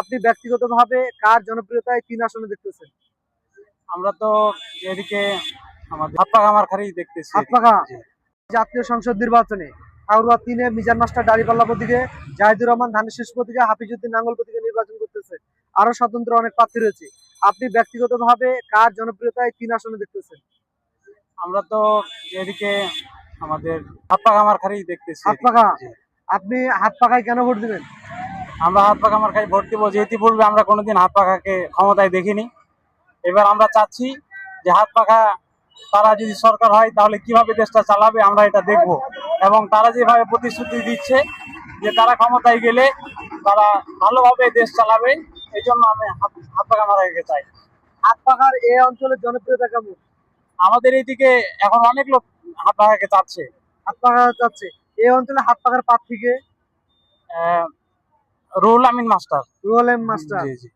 আপনি ব্যক্তিগতভাবে কার জনপ্রিয়তায় 3 আসনে দেখতেছেন? আমরা তো এদিকে আমাদের হাতপাখা মার্কারই দেখতেছি। হাতপাখা জি। জাতীয় সংসদ নির্বাচনে ঠাকুরবা 3-এ মিজান মাস্টার দাঁড়িপাল্লা প্রতীকে, জাহিদুর রহমান ধানের শীষ প্রতীকে, হাফিজউদ্দিন নাঙ্গল প্রতীকে নির্বাচন করতেছে। আরো স্বতন্ত্র অনেক প্রার্থী রয়েছে। আপনি ব্যক্তিগতভাবে কার জনপ্রিয়তায় 3 আসনে দেখতেছেন? আমরা তো এদিকে আমাদের হাতপাখা মার্কারই দেখতেছি। হাতপাখা। জি। আপনি হাতপাখায় কেন ভোট দিবেন? আমরা হাতপাখা মার্কায় ভোট দিব, যেহেতু পূর্বে আমরা কোনোদিন হাতপাখাকে ক্ষমতায় দেখিনি। এবার আমরা চাচ্ছি যে হাতপাখা তারা যদি সরকার হয় তাহলে কিভাবে দেশটা চালাবে আমরা এটা দেখব, এবং তারা যেভাবে প্রতিশ্রুতি দিচ্ছে যে তারা ক্ষমতায় গেলে তারা ভালোভাবে দেশ চালাবে, এই জন্য আমি হাতপাখা মার্কাকে চাই। হাতপাখার এই অঞ্চলের জনপ্রিয়তা কেমন? আমাদের এইদিকে এখন অনেক লোক হাতপাখাকে চাচ্ছে। হাতপাখা চাচ্ছে। এই অঞ্চলে হাতপাখার প্রার্থীকে রুহুল আমিন মাস্টার। রুহুল আমিন মাস্টার। জি জি।